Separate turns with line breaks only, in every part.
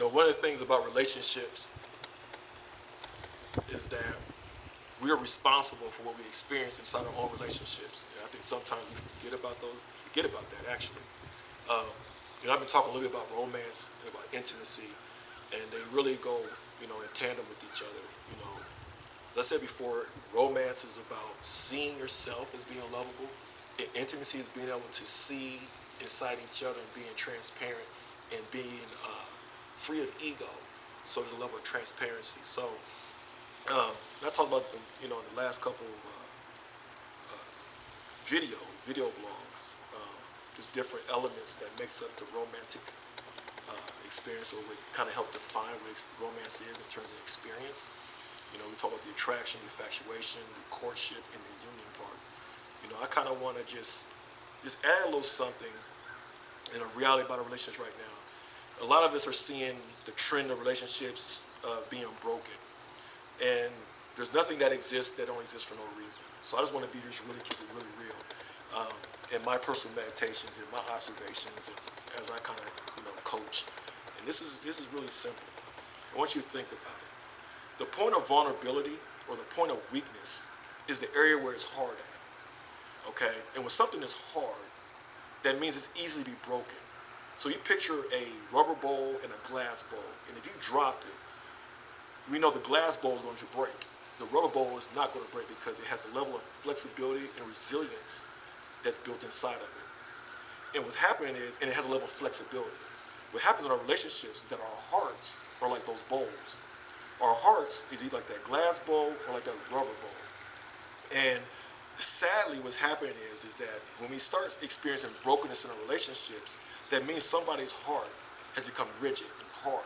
One of the things about relationships is that we are responsible for what we experience inside our own relationships. And I think sometimes we forget about that actually. Um, I've been talking a little bit about romance and about intimacy, and they really go, in tandem with each other. As I said before, romance is about seeing yourself as being lovable. And intimacy is being able to see inside each other and being transparent and being free of ego. So there's a level of transparency. So I talked about in the last couple of video blogs, just different elements that makes up the romantic experience, or what kind of help define what romance is in terms of experience. We talk about the attraction, the infatuation, the courtship, and the union part. I kind of want to just add a little something in a reality about our relationships right now. A lot of us are seeing the trend of relationships being broken, and there's nothing that exists that don't exist for no reason. So I just want to really keep it really real in my personal meditations and my observations, and as I kind of coach. And this is really simple. I want you to think about it. The point of vulnerability or the point of weakness is the area where it's hard at. Okay? And when something is hard, that means it's easily be broken. So you picture a rubber bowl and a glass bowl, and if you dropped it, we know the glass bowl is going to break. The rubber bowl is not going to break because it has a level of flexibility and resilience that's built inside of it. And what's happening is, and it has a level of flexibility. What happens in our relationships is that our hearts are like those bowls. Our hearts is either like that glass bowl or like that rubber bowl. And sadly, what's happening is that when we start experiencing brokenness in our relationships, that means somebody's heart has become rigid and hard.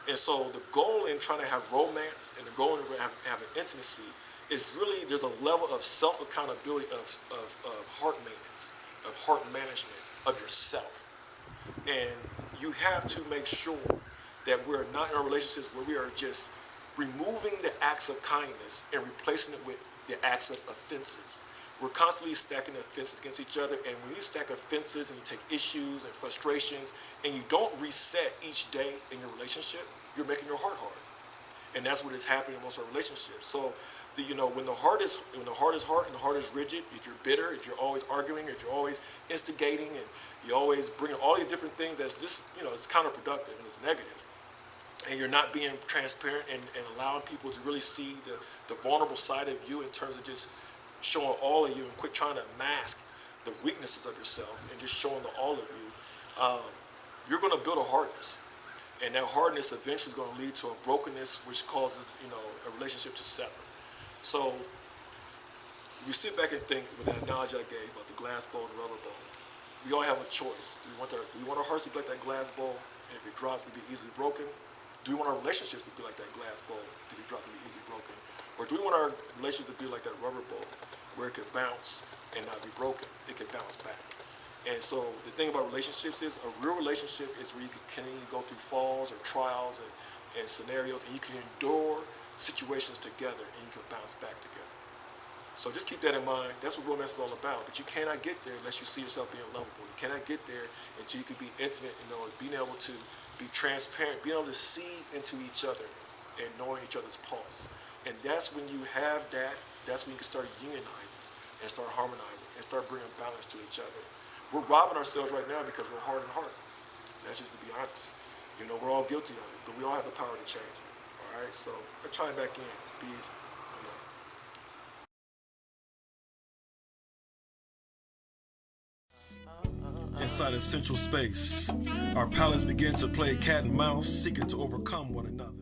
And so the goal in trying to have romance and the goal in having intimacy is really, there's a level of self-accountability, of heart maintenance, of heart management of yourself. And you have to make sure that we're not in our relationships where we are just removing the acts of kindness and replacing it with the acts of offenses. We're constantly stacking offenses against each other, and when you stack offenses and you take issues and frustrations and you don't reset each day in your relationship, you're making your heart hard. And that's what is happening in most of our relationships. So when the heart is hard and the heart is rigid, if you're bitter, if you're always arguing, if you're always instigating, and you always bring all these different things, that's just it's counterproductive and it's negative. And you're not being transparent and allowing people to really see the vulnerable side of you in terms of just showing all of you and quit trying to mask the weaknesses of yourself and just showing all of you, you're going to build a hardness. And that hardness eventually is going to lead to a brokenness, which causes a relationship to sever. So if you sit back and think with that analogy I gave about the glass bowl and the rubber bowl, we all have a choice. Do we want our hearts to be like that glass bowl, and if it drops, to be easily broken? Do we want our relationships to be like that glass bowl, to be dropped, to be easily broken? Or do we want our relationships to be like that rubber bowl, where it could bounce and not be broken? It could bounce back. And so the thing about relationships is, a real relationship is where you can go through falls or trials and scenarios, and you can endure situations together, and you can bounce back together. So just keep that in mind. That's what romance is all about. But you cannot get there unless you see yourself being lovable. You cannot get there until you can be intimate, being able to be transparent, being able to see into each other and knowing each other's pulse. And that's when you have that, that's when you can start unionizing and start harmonizing and start bringing balance to each other. We're robbing ourselves right now because we're hard and hard. And that's just to be honest. We're all guilty of it, but we all have the power to change it. All right, so let's chime back in. Be easy. Inside a central space, our palace begins to play cat and mouse, seeking to overcome one another.